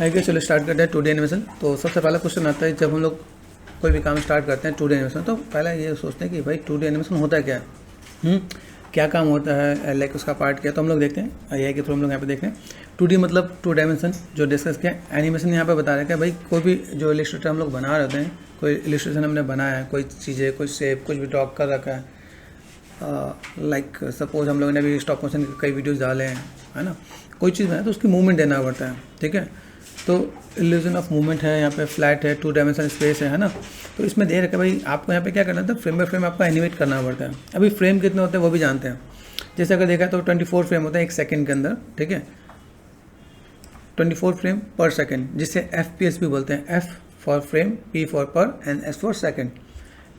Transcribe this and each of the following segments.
आइए चलो स्टार्ट करते हैं 2D एनिमेशन। तो सबसे पहला क्वेश्चन आता है, जब हम लोग कोई भी काम स्टार्ट करते हैं 2D एनिमेशन, तो पहला ये सोचते हैं कि भाई 2D एनिमेशन होता क्या है, क्या काम होता है, लाइक उसका पार्ट क्या है। तो हम लोग देखते हैं AI के थ्रू हम लोग यहाँ पे देख रहे हैं 2D मतलब 2 डायमेंशन जो डिस्कस किया। एनिमेशन यहाँ पे बता रहे हैं कि भाई कोई भी जो इलिस्ट्रेटर हम लोग बना रहे होते हैं, कोई इलिस्ट्रेशन हमने बनाया है, कोई चीज़ें, कोई शेप, कुछ भी ड्रॉ कर रखा है, लाइक सपोज हम लोगों ने भी स्टॉप मोशन के कई वीडियोस डाले हैं, है ना। कोई चीज़ बनाए तो उसकी मूवमेंट देना पड़ता है, ठीक है। तो इल्यूजन ऑफ मूवमेंट है, यहाँ पे फ्लैट है, 2 डायमेंशन स्पेस है ना। तो इसमें दे रखा है भाई आपको यहाँ पे क्या करना था, फ्रेम बाय फ्रेम आपको एनिमेट करना पड़ता है। अभी फ्रेम कितने होते हैं वो भी जानते हैं। जैसे अगर देखा तो 24 फ्रेम होता है एक सेकंड के अंदर, ठीक है, 24 फ्रेम पर सेकंड, जिसे FPS भी बोलते हैं। F for frame, P for पर एंड S फॉर सेकंड,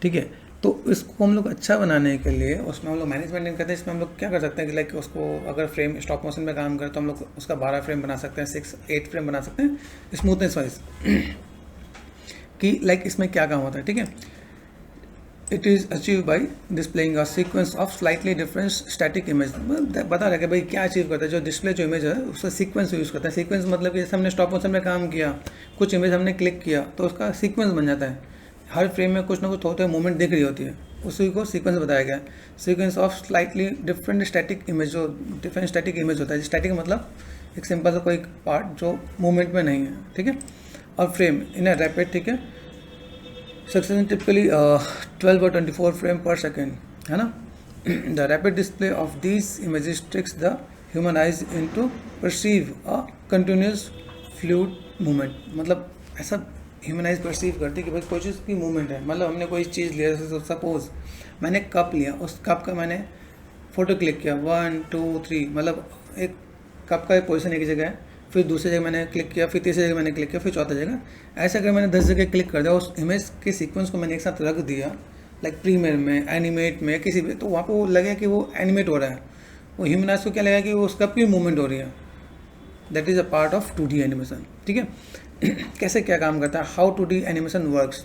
ठीक है। तो इसको हम लोग अच्छा बनाने के लिए उसमें हम लोग मैनेजमेंट करते हैं। इसमें हम लोग क्या कर सकते हैं कि लाइक उसको अगर फ्रेम स्टॉप मोशन में काम करें तो हम लोग उसका 12 फ्रेम बना सकते हैं, 6-8 फ्रेम बना सकते हैं स्मूथनेस वाइज कि लाइक इसमें क्या काम होता है, ठीक है। It is achieve by displaying a sequence of slightly different static image. बता रहा है कि भाई क्या अचीव करता है, जो डिस्प्ले जो इमेज है उसका सीक्वेंस यूज़ करता है। सीक्वेंस मतलब कि जैसे हमने स्टॉप मोशन में काम किया, कुछ इमेज हमने क्लिक किया तो उसका सीक्वेंस बन जाता है। हर फ्रेम में कुछ ना कुछ होता है, मूवमेंट दिख रही होती है, उसी को सीक्वेंस बताया गया है। Sequence of slightly different static image, जो डिफरेंट स्टैटिक इमेज होता है। स्टैटिक मतलब एक सिंपल सा कोई पार्ट जो मूवमेंट में नहीं है, ठीक है। और फ्रेम इन ए रैपिड, ठीक है, सक्सेशन टिपिकली 12 और 24 फ्रेम पर सेकेंड, है ना। The rapid display of these images tricks the human eyes into perceive a continuous fluid movement. मतलब ऐसा ह्यूमन आइज परसीव करती है कि भाई कोई चीज़ की मूवमेंट है। मतलब हमने कोई चीज़ लिया, जैसे सपोज मैंने कप लिया, उस कप का मैंने फ़ोटो क्लिक किया 1 2 3, मतलब एक कप का एक पोजीशन एक जगह है, फिर दूसरी जगह मैंने क्लिक किया, फिर तीसरी जगह मैंने क्लिक किया, फिर चौथा जगह। ऐसे अगर मैंने 10 जगह क्लिक कर दिया, उस इमेज के सीक्वेंस को मैंने एक साथ रख दिया, लाइक प्रीमियर में, एनिमेट में, किसी भी, तो वहाँ पे वो लगेगा कि वो एनिमेट हो रहा है। वो ह्यूमन आइज को क्या लगेगा कि वो उस कप की मूवमेंट हो रही है। That is a part of 2D animation, ठीक है। कैसे क्या काम करता है, how 2D animation works.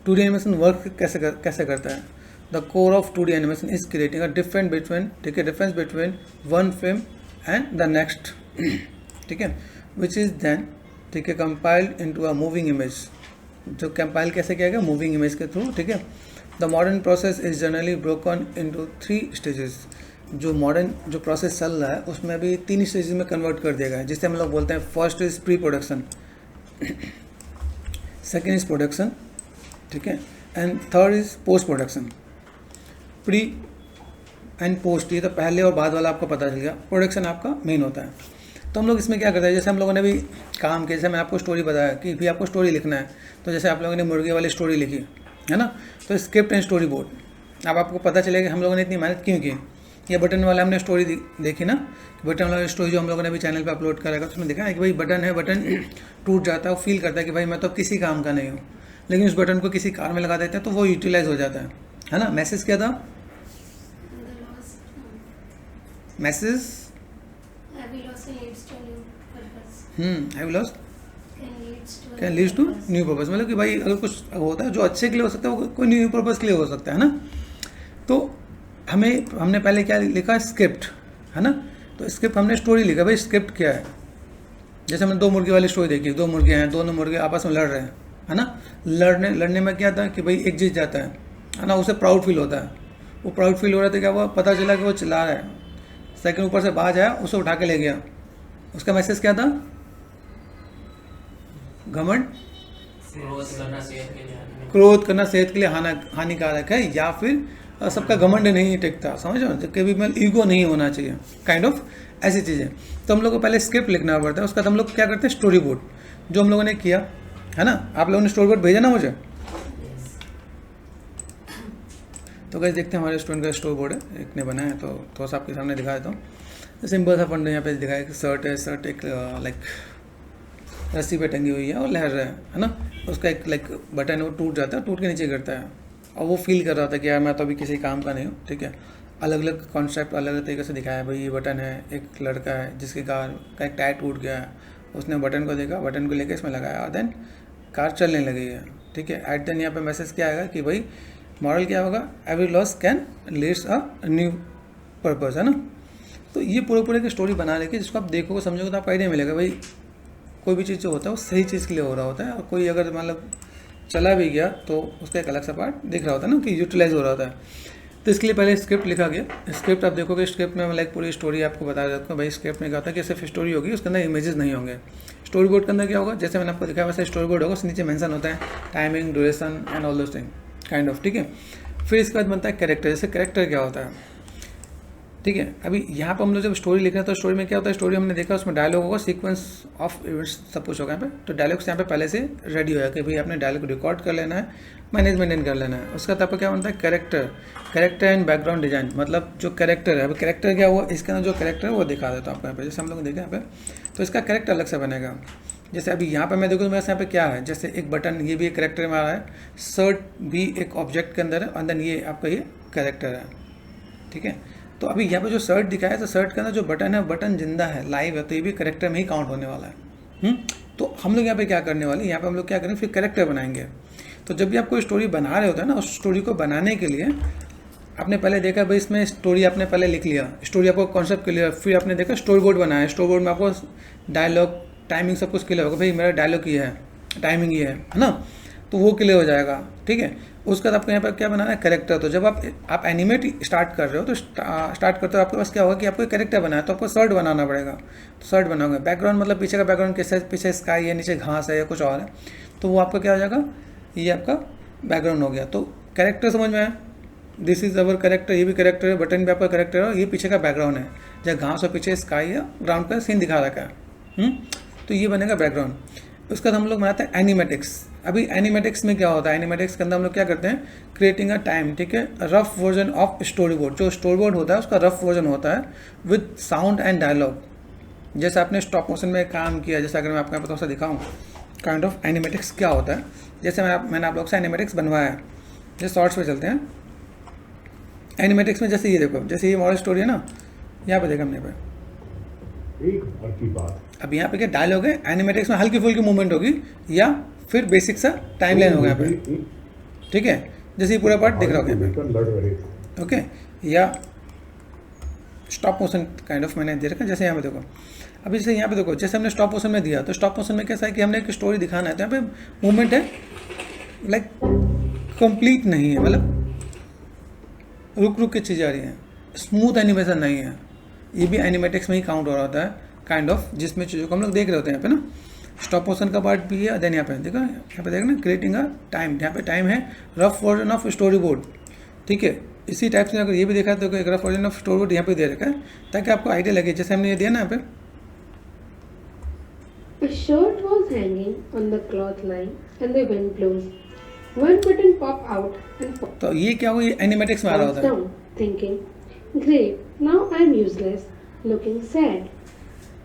2D animation work कैसे करता है। The core of 2D animation is creating a different between, ठीक है, difference between one frame and the next, ठीक है, विच इज देन, ठीक है, compiled into a moving image. जो कंपाइल कैसे किया गया, मूविंग इमेज के थ्रू, ठीक है। The modern process is generally broken into 3 stages. जो मॉडर्न जो प्रोसेस चल रहा है उसमें अभी 3 स्टेजेस में कन्वर्ट कर दिया गया है, जिससे हम लोग बोलते हैं first is pre production, second is production, ठीक है, and third is post production. Pre and post, ये तो पहले और बाद वाला आपको पता चल गया। प्रोडक्शन आपका मेन होता है। तो हम लोग इसमें क्या करते हैं, जैसे हम लोगों ने भी काम किया, जैसे मैं आपको स्टोरी बताया कि भी आपको स्टोरी लिखना है, तो जैसे आप लोगों ने मुर्गे वाली स्टोरी लिखी है ना, तो स्क्रिप्ट एंड स्टोरी बोर्ड। अब आपको पता चलेगा हम लोगों ने इतनी मेहनत क्यों की। ये बटन वाला हमने स्टोरी देखी ना, बटन वाला स्टोरी जो हम लोगों ने भी चैनल पे अपलोड करा था, उसमें देखा है कि भाई बटन है, बटन टूट जाता है, वो फील करता है कि भाई मैं तो किसी काम का नहीं हूँ, लेकिन उस बटन को किसी कार में लगा देते हैं तो वो यूटिलाइज हो जाता है ना। मैसेज क्या था, message have lost can leads to new purpose. मतलब कि भाई अगर कुछ होता है जो अच्छे के लिए हो सकता है, वो कोई न्यू पर्पस के लिए हो सकता है ना। तो हमने पहले क्या लिखा, स्क्रिप्ट, है ना। तो स्क्रिप्ट हमने स्टोरी लिखा, भाई स्क्रिप्ट क्या है। जैसे हमने 2 मुर्गे वाली स्टोरी देखी, 2 मुर्गे हैं, दोनों मुर्गे आपस में लड़ रहे हैं, है ना। लड़ने में क्या था कि भाई एक जीत जाता है ना, उसे प्राउड फील होता है। वो प्राउड फील हो रहा था, क्या हुआ, पता चला कि वो चिल्ला रहा है, सेकंड ऊपर से बाज आया, उसे उठा के ले गया। उसका मैसेज क्या था, घमंड, क्रोध करना सेहत के लिए हानिकारक है, या फिर सबका घमंड नहीं टिकता, समझो, कभी मैं ईगो नहीं होना चाहिए, काइंड ऑफ ऐसी चीज़ें। तो हम लोग को पहले स्क्रिप्ट लिखना पड़ता है, उसका हम लोग क्या करते हैं, स्टोरी बोर्ड, जो हम लोगों ने किया है ना। आप लोगों ने स्टोरी बोर्ड भेजा ना मुझे, तो गाइस देखते हैं हमारे स्टूडेंट का स्टोरी बोर्ड है, एक ने बनाया है, तो थोड़ा सा आपके सामने दिखा देता हूँ। सिंपल सा फंड यहाँ पे दिखाया कि शर्ट है, शर्ट एक लाइक रस्सी पे टंगी हुई है और लहर रहा है ना। उसका एक लाइक बटन है, वो टूट जाता है, टूट के नीचे गिरता है, और वो फील कर रहा था कि यार मैं तो अभी किसी काम का नहीं हूँ, ठीक है। अलग अलग कॉन्सेप्ट अलग अलग तरीके से दिखाया है। भाई ये बटन है, एक लड़का है जिसकी कार का एक टायर टूट गया है, उसने बटन को देखा, बटन को लेकर इसमें लगाया और देन कार चलने लगी है, ठीक है। एट देन यहाँ पे मैसेज क्या आएगा कि भाई मॉडल क्या होगा, every loss can leads a new purpose, है ना। तो ये पूरे पूरे की स्टोरी बना लेके जिसको आप देखोगे समझोगे तो आपको आइडिया मिलेगा भाई कोई भी चीज़ जो होता है वो सही चीज़ के लिए हो रहा होता है, और कोई अगर मतलब चला भी गया तो उसका एक अलग सा पार्ट दिख रहा होता है ना कि यूटिलाइज हो रहा होता है। तो इसके लिए पहले स्क्रिप्ट लिखा गया। स्क्रिप्ट आप देखोगे, स्क्रिप्ट में मैं लाइक पूरी स्टोरी आपको बता देता हूँ। भाई स्क्रिप्ट में क्या होता है कि सिर्फ स्टोरी होगी, उसके अंदर इमेजेस नहीं होंगे। स्टोरी बोर्ड के अंदर क्या होगा, जैसे मैंने आपको दिखाया वैसे स्टोरी बोर्ड होगा, उसके नीचे मेंशन होता है timing, duration and all those thing kind of, ठीक है। फिर इसके बाद बनता है कैरेक्टर। जैसे कैरेक्टर क्या होता है, ठीक है। अभी यहाँ पर हम लोग जब स्टोरी लिख रहे हैं तो स्टोरी में क्या होता है, स्टोरी हमने देखा उसमें डायलॉग होगा, सीक्वेंस ऑफ इवेंट्स सब कुछ होगा यहाँ पे। तो डायलॉग्स यहाँ पे पहले से रेडी होगा कि भाई आपने डायलॉग रिकॉर्ड कर लेना है, मैनेज मेंटेन कर लेना है। उसका तब क्या बनता है character. Character and background design, मतलब जो कैरेक्टर है, अभी कैरेक्टर क्या हुआ, इसके अंदर जो कैरेक्टर है वो दिखा देता हूँ आपको यहाँ पे। जैसे हम लोग देखें यहाँ पे, तो इसका कैरेक्टर अलग से बनेगा। जैसे अभी यहाँ पे मैं देखूँ मेरे यहाँ पे क्या है, जैसे एक बटन, ये भी एक कैरेक्टर में आ रहा है, शर्ट भी एक ऑब्जेक्ट के अंदर है, अंदर ये आपका ये कैरेक्टर है, ठीक है। तो अभी यहाँ पे जो शर्ट दिखाया है, तो शर्ट के अंदर जो बटन है, बटन जिंदा है, लाइव है, तो ये भी कैरेक्टर में ही काउंट होने वाला है। तो हम लोग यहाँ पे क्या करने वाले, यहाँ पे हम लोग क्या करेंगे, फिर कैरेक्टर बनाएंगे। तो जब भी आप कोई स्टोरी बना रहे होते हैं ना, उस स्टोरी को बनाने के लिए आपने पहले देखा भाई इसमें स्टोरी आपने पहले लिख लिया, स्टोरी आपको कॉन्सेप्ट क्लियर, फिर आपने देखा स्टोरी बोर्ड बनाया, स्टोरी बोर्ड में आपको डायलॉग, टाइमिंग सब कुछ क्लियर होगा, भाई मेरा डायलॉग ये है, टाइमिंग ये है ना, तो वो क्लियर हो जाएगा, ठीक है। उसके बाद आपको यहाँ पर क्या बनाना है, कैरेक्टर। तो जब आप एनिमेट स्टार्ट कर रहे हो, तो स्टार्ट करते हो आपके पास क्या होगा कि आपको कैरेक्टर बनाया, तो आपको शर्ट बनाना पड़ेगा। तो शर्ट बनाओगे, बैकग्राउंड मतलब पीछे का बैकग्राउंड कैसे, पीछे स्काई है, नीचे घास है या कुछ और है, तो वो आपका क्या हो जाएगा, ये आपका बैकग्राउंड हो गया। तो कैरेक्टर समझ में आया, दिस इज अवर कैरेक्टर, ये भी कैरेक्टर है, बटन भी आपका कैरेक्टर है, ये पीछे का बैकग्राउंड है, जहाँ घास और पीछे स्काई या ग्राउंड का सीन दिखा रखा है। तो ये बनेगा बैकग्राउंड। उसके बाद हम लोग बनाते हैं एनिमेटिक्स। अभी एनिमेटिक्स में क्या होता है, एनिमेटिक्स के अंदर हम लोग क्या करते हैं, क्रिएटिंग अ टाइम, ठीक है, rough version of story board. जो स्टोरी बोर्ड होता है उसका रफ वर्जन होता है विद साउंड एंड डायलॉग। जैसे आपने स्टॉप मोशन में काम किया, जैसे अगर मैं आपको थोड़ा सा दिखाऊँ काइंड ऑफ एनिमेटिक्स क्या होता है, जैसे मैंने आप लोग से एनिमेटिक्स बनवाया है। जैसे शॉर्ट्स पे चलते हैं एनिमेटिक्स में, जैसे ये देखो, जैसे ये मॉडल स्टोरी है ना, यहाँ पे देखा हमने पे एक बार की बात। अब यहाँ पे क्या डायलॉग है, एनिमेटिक्स में हल्की फुल्की मूवमेंट होगी या फिर बेसिक सा टाइम लाइन होगा यहाँ पे, ठीक है। जैसे ये पूरा पार्ट दिख रहा होगा यहाँ पे, ओके, या स्टॉप मोशन काइंड ऑफ मैंने दे रखा है। जैसे यहाँ पे देखो, अभी जैसे यहाँ पे देखो, जैसे हमने स्टॉप मोशन में दिया, तो स्टॉप मोशन में कैसा है कि हमने एक स्टोरी दिखाना है, तो यहाँ पे मूवमेंट है लाइक कंप्लीट नहीं है, मतलब रुक रुक के चीज़ें आ रही हैं, स्मूथ एनिमेशन नहीं है। ये भी एनिमेटिक्स में ही काउंट हो रहा होता है काइंड ऑफ, जिसमें चीज़ों को हम लोग देख रहे होते हैं यहाँ पे ना। स्टॉप मोशन का पार्ट भी है, देन यहाँ पे देखो, यहाँ पे देखना क्रिएटिंग अ टाइम, यहाँ पे टाइम है, rough version of story board, ठीक है। इसी टाइप से अगर ये भी देखा तो एक rough version of story board यहाँ पे दे रखा है, ताकि आपको आइडिया लगे। जैसे हमने ये दिया ना यहाँ पे, A shirt was hanging on the cloth line and the wind blows. One button popped out and popped तो ये क्या हुआ, ये एनिमेटिक्स में आ रहा होता है। down, thinking, great, now I'm useless, looking sad.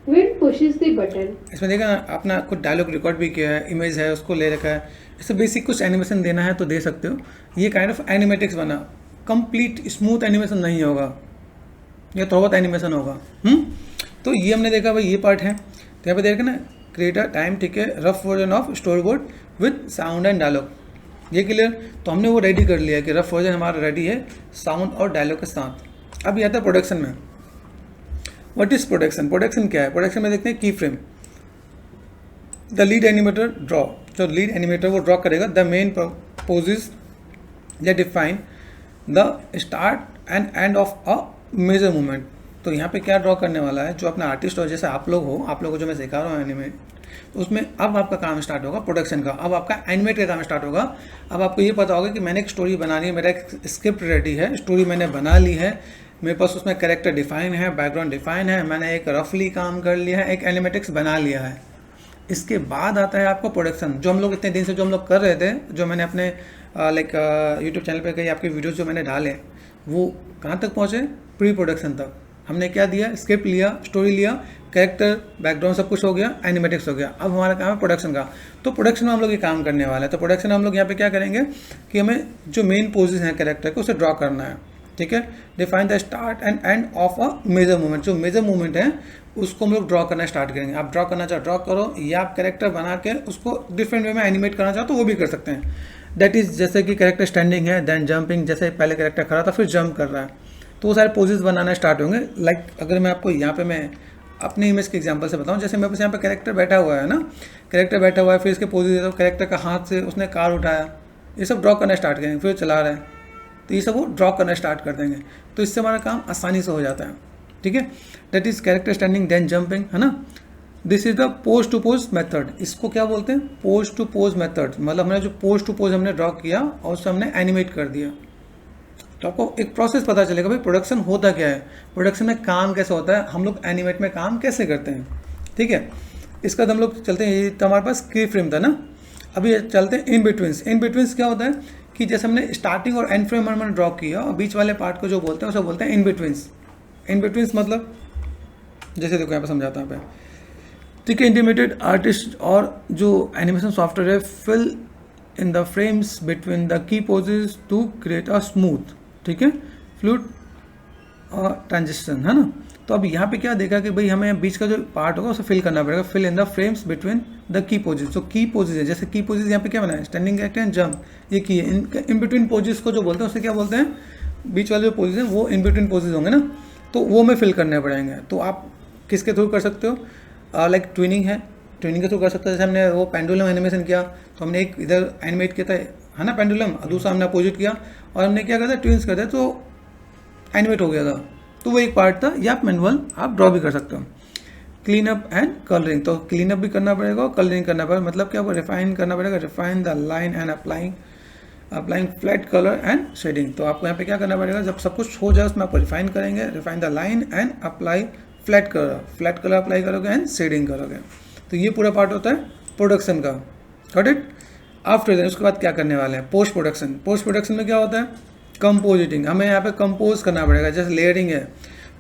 Wind pushes the button. इसमें देखा ना, अपना कुछ डायलॉग रिकॉर्ड भी किया है, इमेज है उसको ले रखा है, इससे बेसिक कुछ एनिमेशन देना है तो दे सकते हो। ये काइंड ऑफ एनिमेटिक्स बना, कंप्लीट स्मूथ एनिमेशन नहीं होगा, या थोड़ा बहुत एनिमेशन होगा। तो ये हमने देखा भाई, ये पार्ट है। तो यहाँ पे देखा ना, क्रिएटर टाइम, ठीक है, rough version of story board with sound and dialogue, ये क्लियर। तो हमने वो रेडी कर लिया कि रफ वर्जन हमारा रेडी है साउंड और डायलॉग के साथ। अब ये आता है प्रोडक्शन में। व्हाट इज प्रोडक्शन, प्रोडक्शन क्या है, प्रोडक्शन में देखते हैं की frame, the lead animator draw, जो लीड एनिमेटर वो ड्रॉ करेगा the main poses that define the start and end of a major movement. तो यहाँ पे क्या ड्रॉ करने वाला है, जो अपना आर्टिस्ट हो, जैसे आप लोग हो, आप लोगों को जो मैं सिखा रहा हूँ एनिमेट, तो उसमें अब आपका काम स्टार्ट होगा प्रोडक्शन का, अब आपका एनिमेट का काम स्टार्ट होगा। अब आपको ये पता होगा कि मैंने एक स्टोरी बनानी है, मेरा एक स्क्रिप्ट रेडी है, स्टोरी मैंने बना ली है, मेरे पास उसमें कैरेक्टर डिफाइन है, बैकग्राउंड डिफाइन है, मैंने एक रफली काम कर लिया है, एक एनिमेटिक्स बना लिया है। इसके बाद आता है आपको प्रोडक्शन, जो हम लोग इतने दिन से जो हम लोग कर रहे थे, जो मैंने अपने लाइक यूट्यूब चैनल पे कई आपके वीडियोस जो मैंने डाले, वो कहाँ तक पहुँचे, प्री प्रोडक्शन तक। हमने क्या दिया, स्क्रिप्ट लिया, स्टोरी लिया, कैरेक्टर, बैकग्राउंड सब कुछ हो गया, एनिमेटिक्स हो गया। अब हमारा काम है प्रोडक्शन का। तो प्रोडक्शन में हम लोग ये काम करने वाले हैं। तो प्रोडक्शन में हम लोग यहाँ पे क्या करेंगे कि हमें जो मेन पोजेस हैं कैरेक्टर के, उसे ड्रॉ करना है, ठीक है। Define the start and end of a major movement, जो मेजर मूवमेंट है उसको हम लोग ड्रॉ करना स्टार्ट करेंगे। आप ड्रॉ करना चाहो ड्रॉ करो, या आप कैरेक्टर बना के उसको डिफरेंट वे में एनिमेट करना चाहो तो वो भी कर सकते हैं। दैट इज जैसे कि कैरेक्टर स्टैंडिंग है, देन जंपिंग, जैसे पहले कैरेक्टर खड़ा था फिर जंप कर रहा है, तो वो सारे पोजेस बनाना स्टार्ट होंगे। लाइक अगर मैं आपको यहाँ पे मैं अपने इमेज के एग्जांपल से बताऊं। जैसे मेरे पास यहाँ पे कैरेक्टर बैठा हुआ है ना, कैरेक्टर बैठा हुआ है, फिर इसके पोजेस देता हूँ, कैरेक्टर का हाथ से उसने कार उठाया, ये सब ड्रॉ करना स्टार्ट करेंगे, फिर चला रहा है, तो ये सब वो ड्रॉ करना स्टार्ट कर देंगे। तो इससे हमारा काम आसानी से हो जाता है, ठीक है। That is character standing then jumping, है ना। This is the pose to pose method. इसको क्या बोलते हैं? Pose to pose method. मतलब हमने जो पोज टू पोज हमने ड्रॉ किया और उससे हमने एनिमेट कर दिया, तो आपको एक प्रोसेस पता चलेगा भाई प्रोडक्शन होता क्या है, प्रोडक्शन में काम कैसे होता है, हम लोग एनिमेट में काम कैसे करते हैं, ठीक है। इसका हम लोग चलते हैं, ये तो हमारे पास की फ्रेम था ना। अभी चलते हैं इन बिटवीन्स। इन बिटवीन्स क्या होता है कि जैसे हमने स्टार्टिंग और एंड फ्रेम हमने ड्रॉ किया और बीच वाले पार्ट को जो बोलते हैं उसे बोलते हैं इन बिटवीन्स। इन बिटवीन्स मतलब जैसे देखो यहाँ पे समझाता हूँ, ठीक है। इंटीमेटेड आर्टिस्ट और जो एनिमेशन सॉफ्टवेयर है fill in the frames between the key poses to create a smooth, ठीक है, फ्लूइड और ट्रांजिशन, है ना। तो अब यहाँ पे क्या देखा कि भाई हमें बीच का जो पार्ट होगा उसे फिल करना पड़ेगा, fill in the frames between the key poses. जो की पोजेज है, जैसे की पोजेज यहाँ पे क्या बना है, स्टैंडिंग कैरेक्टर एंड जंप, ये की है। इन बिटवीन पोजेज को जो बोलते हैं उसे क्या बोलते हैं, बीच वाले जो पोजेज हैं वो इन बिटवीन पोजेज होंगे ना, तो वो में फिल करने पड़ेंगे। तो आप किसके थ्रू कर सकते हो, लाइक ट्विनिंग है, ट्विनिंग के थ्रू कर सकते हो। जैसे हमने वो पेंडुलम एनिमेशन किया तो हमने एक इधर एनिमेट किया था, है ना, पेंडुलम, और दूसरा हमने अपोजिट किया और हमने क्या करता है, ट्विंस करते तो एनिमेट हो गया था, तो वो एक पार्ट था। या आप मैनुअल आप ड्रॉ भी कर सकते हो। क्लीन अप एंड कलरिंग, तो क्लीन अप भी करना पड़ेगा और कलरिंग करना पड़ेगा। मतलब क्या, आपको रिफाइन करना पड़ेगा, refine the line and applying flat colour and shading. तो आपको यहाँ पे क्या करना पड़ेगा, जब सब कुछ हो जाए उसमें आपको रिफाइन करेंगे, refine the line and apply flat colour apply करोगे एंड शेडिंग करोगे। तो ये पूरा पार्ट होता है प्रोडक्शन का, गॉट इट। आफ्टर देन उसके बाद क्या करने वाले हैं, पोस्ट प्रोडक्शन। पोस्ट प्रोडक्शन में क्या होता है, कंपोजिटिंग। हमें यहाँ पे कंपोज करना पड़ेगा। जैसे लेयरिंग है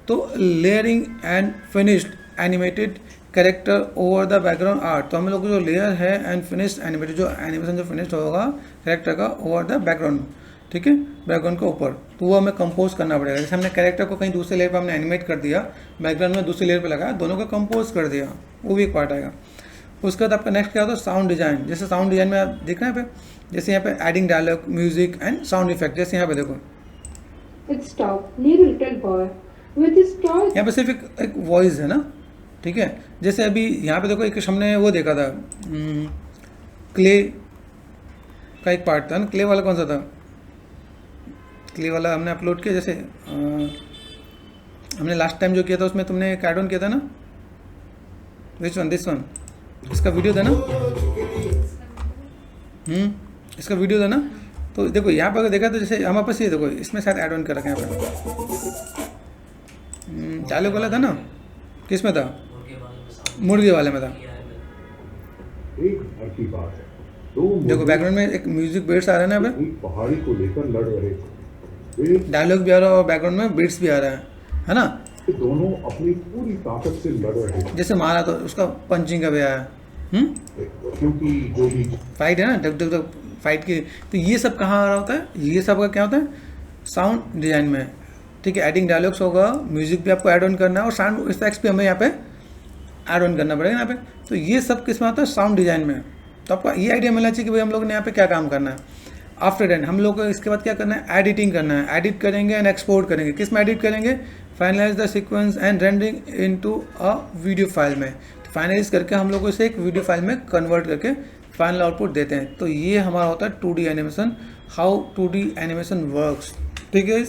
तो layering and finished animated character over the background art. तो हम लोग जो लेयर है एंड फिनिश्ड एनिमेटेड, जो एनिमेशन जो फिनिश्ड होगा कैरेक्टर का ओवर द बैकग्राउंड, ठीक है, बैकग्राउंड के ऊपर, तो वो हमें कंपोज करना पड़ेगा। जैसे हमने कैरेक्टर को कहीं दूसरे लेयर पर हमने एनिमेट कर दिया, बैकग्राउंड में दूसरी लेयर पर लगाया, दोनों को कंपोज कर दिया, वो भी एक पार्ट आएगा। उसके बाद आपका नेक्स्ट क्या होता है, साउंड डिजाइन। जैसे साउंड डिजाइन में आप देख रहे हैं यहाँ पे, जैसे यहाँ पे adding dialogue, music and sound effect. जैसे यहाँ पे देखो, It stopped near a little boy with his toy. यहाँ पे सिर्फ एक वॉइस है ना, ठीक है। जैसे अभी यहाँ पे देखो, एक हमने वो देखा था, क्ले का एक पार्ट था ना। क्ले वाला कौन सा था, क्ले वाला हमने अपलोड किया। जैसे हमने लास्ट टाइम जो किया था उसमें तुमने एक ऐड ऑन किया था ना, विच वन, दिस वन, इसका वीडियो था ना, इसका वीडियो था ना। तो देखो यहाँ पर अगर देखा तो जैसे हमारे पास ये देखो, इसमें शायद ऐड ऑन कर रखा है यहाँ पे, डायलॉग वाला था ना, किस में था, मुर्गे वाले में था। एक घर की बात है, दो देखो बैकग्राउंड में एक म्यूजिक बीट्स आ रहा है ना यहाँ पे, एक पहाड़ी को लेकर लड़ रहे थे। वे डायलॉग भी आ रहा है और बैकग्राउंड में बीट्स भी आ रहा है ना। दोनों अपनी पूरी ताकत से लड़ रहे थे, जैसे मारा तो उसका पंचिंग का भी आया, क्योंकि जो भी फाइट है ना, डग डग डग फाइट की। तो ये सब कहाँ आ रहा होता है, ये सब का क्या होता है, साउंड डिजाइन में, ठीक है। एडिंग डायलॉग्स होगा, म्यूजिक भी आपको ऐड ऑन करना है और साउंड इफेक्ट्स भी हमें यहाँ पे ऐड ऑन करना पड़ेगा यहाँ पे। तो ये सब किस में आता है, साउंड डिजाइन में। तो आपको ये आइडिया मिलना चाहिए कि भाई हम लोग ने यहाँ पे क्या काम करना है। आफ्टर देन हम लोग को इसके बाद क्या करना है, एडिटिंग करना है। एडिट करेंगे एंड एक्सपोर्ट करेंगे। किस में एडिट करेंगे, finalise the sequence and rendering into a video file में। फाइनलाइज करके हम लोग इसे एक वीडियो फाइल में कन्वर्ट करके फाइनल आउटपुट देते हैं। तो ये हमारा होता है 2D animation, how 2D animation works, ठीक है।